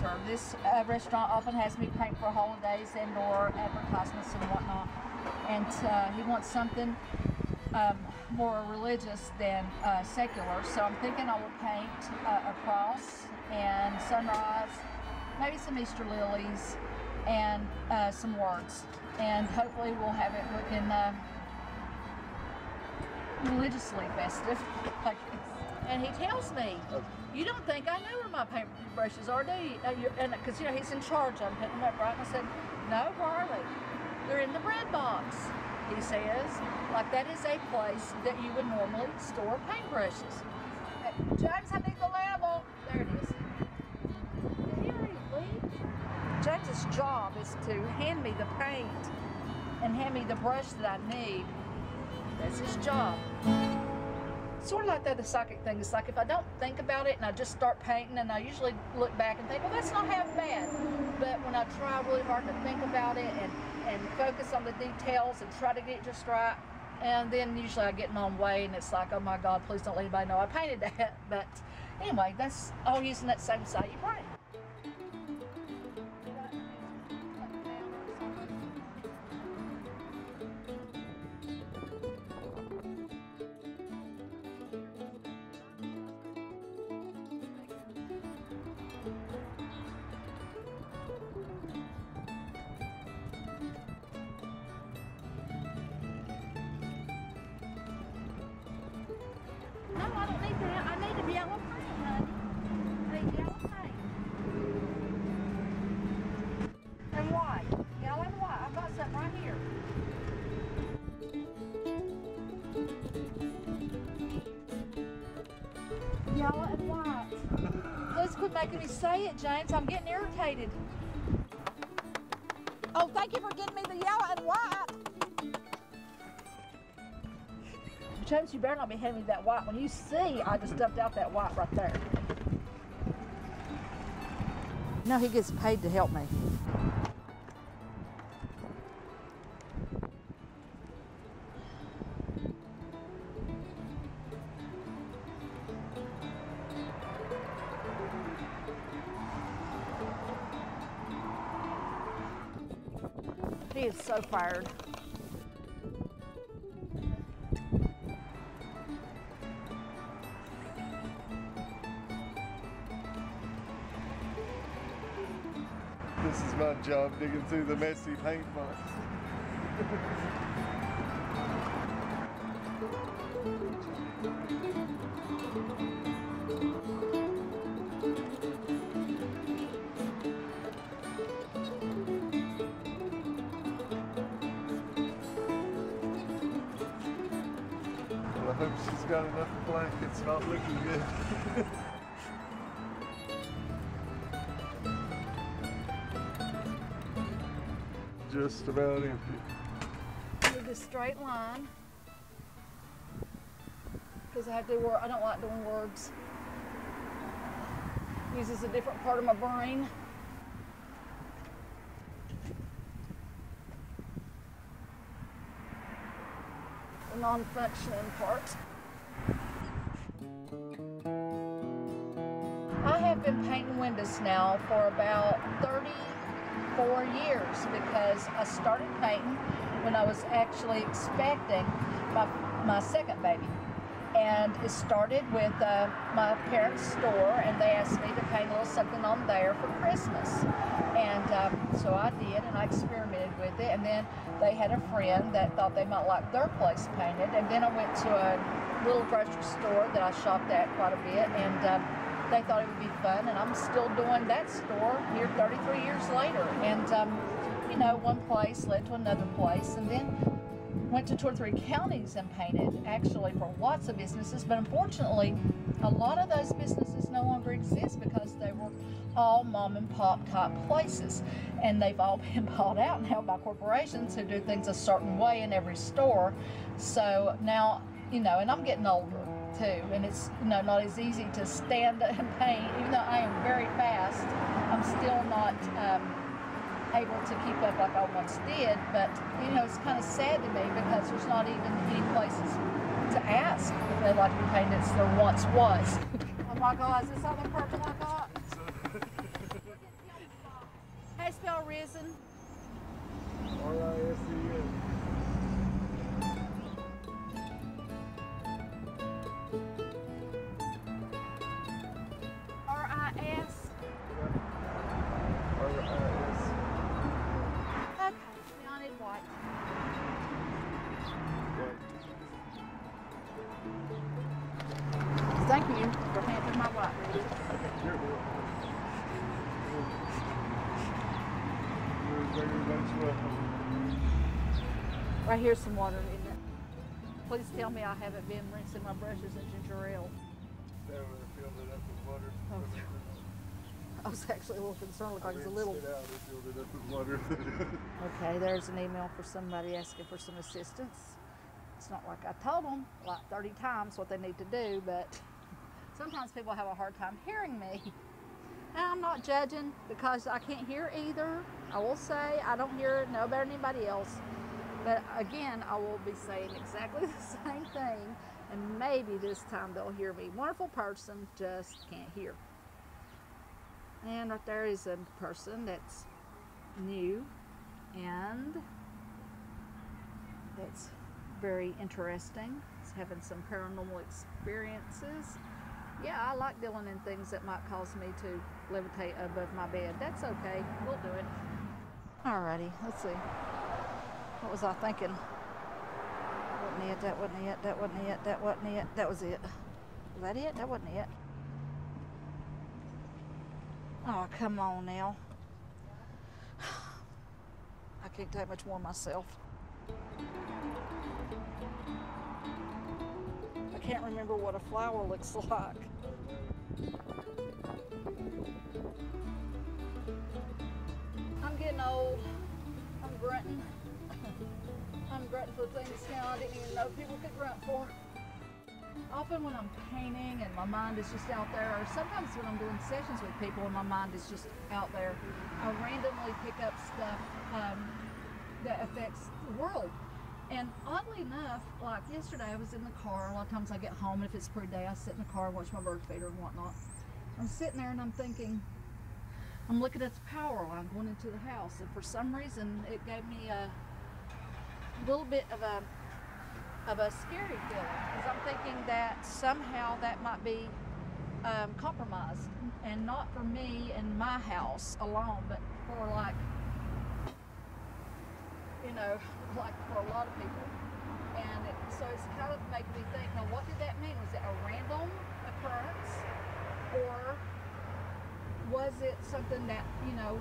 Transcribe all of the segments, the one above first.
master. This restaurant often has me paint for holidays and or advertisements and whatnot. And he wants something more religious than secular. So I'm thinking I will paint a cross and sunrise, maybe some Easter lilies, and some words. And hopefully we'll have it looking religiously festive. And he tells me, you don't think I know where my paint brushes are, do you? And because, you know, he's in charge. I'm putting them up right. And I said, no, where are they? They're in the bread box, he says. Like that is a place that you would normally store paintbrushes. James, I need the level. There it is. Did he already leave? James's job is to hand me the paint and hand me the brush that I need. That's his job. Sort of like the psychic thing. It's like if I don't think about it and I just start painting, and I usually look back and think, well, that's not half bad. But when I try really hard to think about it and focus on the details and try to get it just right, and then usually I get in my own way and it's like, oh my God, please don't let anybody know I painted that. But anyway, that's all using that same side of your brain. Yellow paint, honey. I need yellow paint. And white. Yellow and white. I've got something right here. Yellow and white. Please quit making me say it, James. I'm getting irritated. Oh, thank you for getting me the yellow and white. James, you better not be handing me that white. When you see, I just dumped out that white right there. No, he gets paid to help me. He is so fired. This is my job, digging through the messy paint box. Well, I hope she's got enough black. It's not looking good. Just about empty. With this straight line, because I have to work. I don't like doing words. Uses a different part of my brain. The non-functioning part. I have been painting windows now for about 34 years because I started painting when I was actually expecting my second baby. And it started with my parents' store, and they asked me to paint a little something on there for Christmas. And so I did, and I experimented with it. And then they had a friend that thought they might like their place painted. And then I went to a little grocery store that I shopped at quite a bit, and they thought it would be fun. And I'm still doing that store here 33 years later. And, you know, one place led to another place, and then went to 2 or 3 counties and painted, actually, for lots of businesses. But unfortunately, a lot of those businesses no longer exist because they were all mom and pop type places, and they've all been bought out now by corporations who do things a certain way in every store. So now, you know, and I'm getting older too, and it's, you know, not as easy to stand and paint. Even though I am very fast, I'm still not able to keep up like I once did. But, you know, it's kind of sad to me because there's not even any places to ask if they'd like to be painted as there once was. Oh my God, is this all the purple I got? risen? R-I-S-E-N. R-I-S? R-I-S. Okay, now I need white. Thank you for handing my white. You're very much welcome. Right here's some water in it. Please tell me I haven't been rinsing my brushes in ginger ale. Never filled it up with water. Oh, I was actually a little concerned, like it's a little. It out, it filled it up with water. Okay, there's an email for somebody asking for some assistance. It's not like I told them like 30 times what they need to do, but sometimes people have a hard time hearing me. And I'm not judging because I can't hear either. I will say I don't hear it no better than anybody else. But again, I will be saying exactly the same thing, and maybe this time they'll hear me. Wonderful person, just can't hear. And right there is a person that's new and that's very interesting. It's having some paranormal experiences. Yeah, I like dealing in things that might cause me to levitate above my bed. That's okay, we'll do it. Alrighty, let's see. What was I thinking? Wasn't it, that wasn't it, that wasn't it, that wasn't it, that was it. Was that it? That wasn't it. Oh, come on now. I can't take much more myself. I can't remember what a flower looks like. I'm getting old. I'm grunting. I'm grunting for things now I didn't even know people could grunt for. Often when I'm painting and my mind is just out there, or sometimes when I'm doing sessions with people and my mind is just out there, I randomly pick up stuff that affects the world. And oddly enough, like yesterday I was in the car. A lot of times I get home and if it's a pretty day, I sit in the car and watch my bird feeder and whatnot. I'm sitting there and I'm thinking, I'm looking at the power line going into the house, and for some reason it gave me a little bit of a scary feeling, because I'm thinking that somehow that might be compromised, and not for me and my house alone, but for like, you know, like for a lot of people. And so it's kind of making me think, now what did that mean? Was it a random occurrence, or was it something that, you know,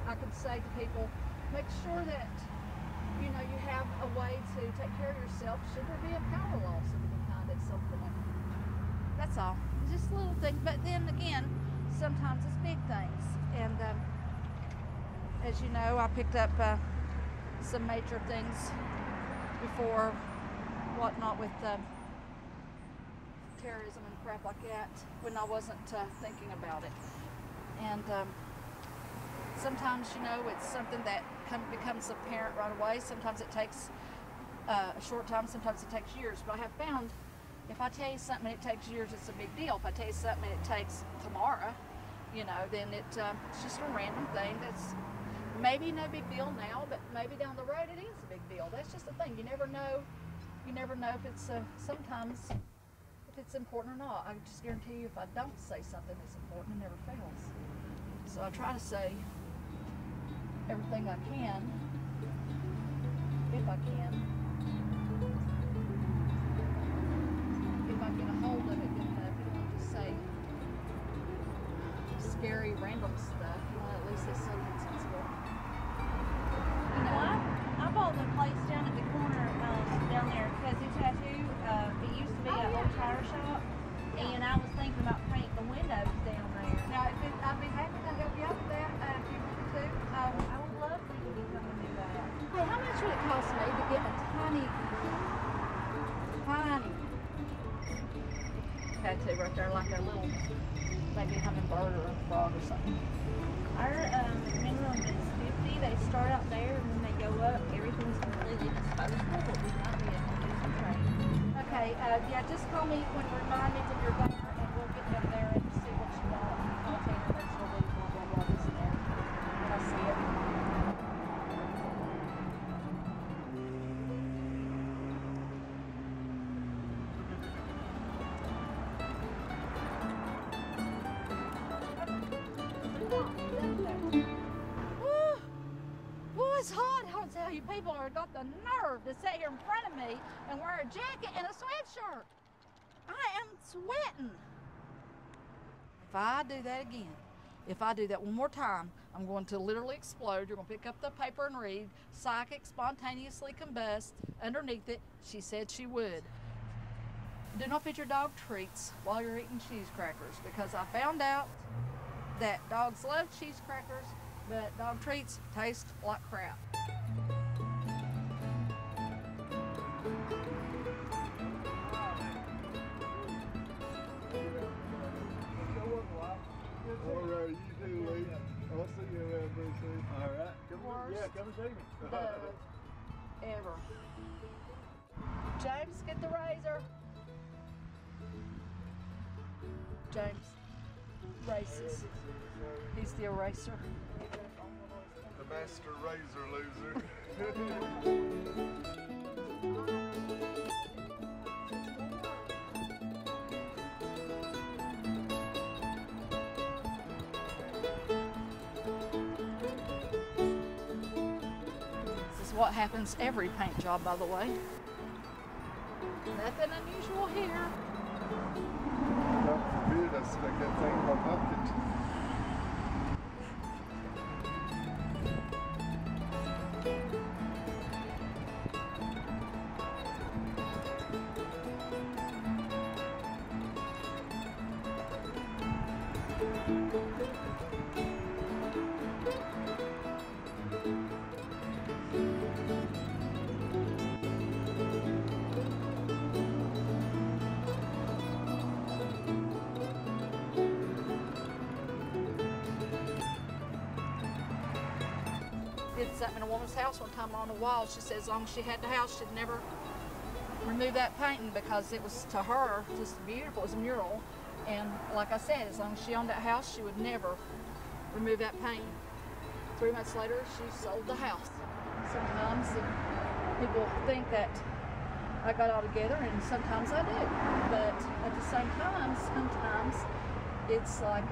I could say to people, make sure that, you know, you have a way to take care of yourself should there be a power loss of any kind at some point. That's all. Just little things. But then again, sometimes it's big things. And as you know, I picked up some major things before, whatnot, with terrorism and crap like that when I wasn't thinking about it. And sometimes, you know, it's something that becomes apparent right away. Sometimes it takes a short time, sometimes it takes years. But I have found if I tell you something and it takes years, it's a big deal. If I tell you something and it takes tomorrow, you know, then it's just a random thing that's maybe no big deal now, but maybe down the road it is a big deal. That's just the thing. You never know. You never know if it's sometimes if it's important or not. I just guarantee you, if I don't say something that's important, it never fails. So I try to say everything I can, if I can. If I get a hold of it, then you don't just say scary, random stuff. You know, at least it's so sensible. You know, I bought the place down at the corner down there, Cousin Tattoo. It used to be an old tire shop, and I was thinking about painting the windows down there. Now, I'd be happy to help you out with that if you want to. I would love for you to come and do that. Hey, how much would it cost me to get a tiny tattoo right there, like a little, maybe hummingbird or a frog or something? Our minimum is $50. They start out there, and when they go up, everything's completely disposable, but we might be able to do some training. Okay, yeah, just call me remind me when you're there, and we'll get down there and see what you want. I'll tell you how much it'll be, blah, blah, blah, this and that, when I see it. was hot. I'll tell you, people are got the nerve to sit here in front of me and wear a jacket and a sweatshirt. I am sweating. If I do that again, if I do that one more time, I'm going to literally explode. You're going to pick up the paper and read, psychic spontaneously combust underneath it. She said she would. Do not feed your dog treats while you're eating cheese crackers, because I found out that dogs love cheese crackers, but dog treats taste like crap. All right, you do, Lee. I'll see you around very soon. All right. Come and see me. Dove ever. James, get the razor. James races. He's the eraser. The master razor loser. This is what happens every paint job, by the way. Nothing unusual here. God forbid I stuck that thing in my pocket. Did something in a woman's house one time on the wall. She said as long as she had the house, she'd never remove that painting because it was, to her, just beautiful. It was a mural. And like I said, as long as she owned that house, she would never remove that painting. 3 months later, she sold the house. Sometimes people think that I got all together, and sometimes I do. But at the same time, sometimes it's like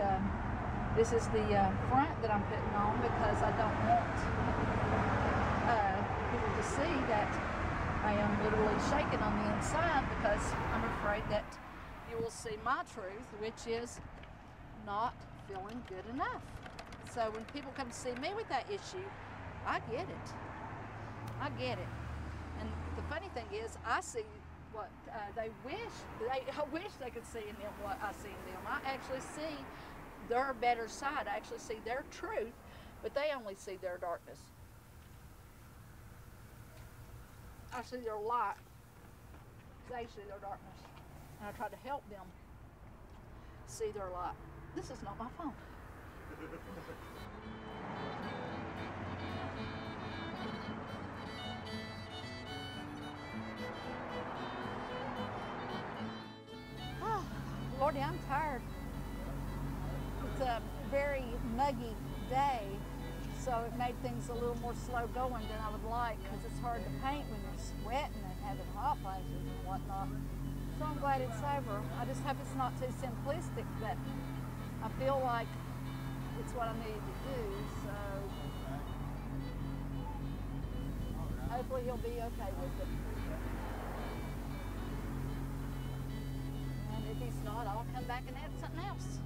this is the front that I'm putting on because I don't want people to see that I am literally shaking on the inside, because I'm afraid that you will see my truth, which is not feeling good enough. So when people come to see me with that issue, I get it. I get it. And the funny thing is, I see what I wish they could see in them what I see in them. I actually see their better side. I actually see their truth, but they only see their darkness. I see their light. They see their darkness. And I try to help them see their light. This is not my phone. Oh, Lordy, I'm tired. It's a very muggy day, so it made things a little more slow going than I would like, because it's hard to paint when you're sweating and having hot flashes and whatnot. So I'm glad it's over. I just hope it's not too simplistic, but I feel like it's what I needed to do, so hopefully he'll be okay with it. And if he's not, I'll come back and add something else.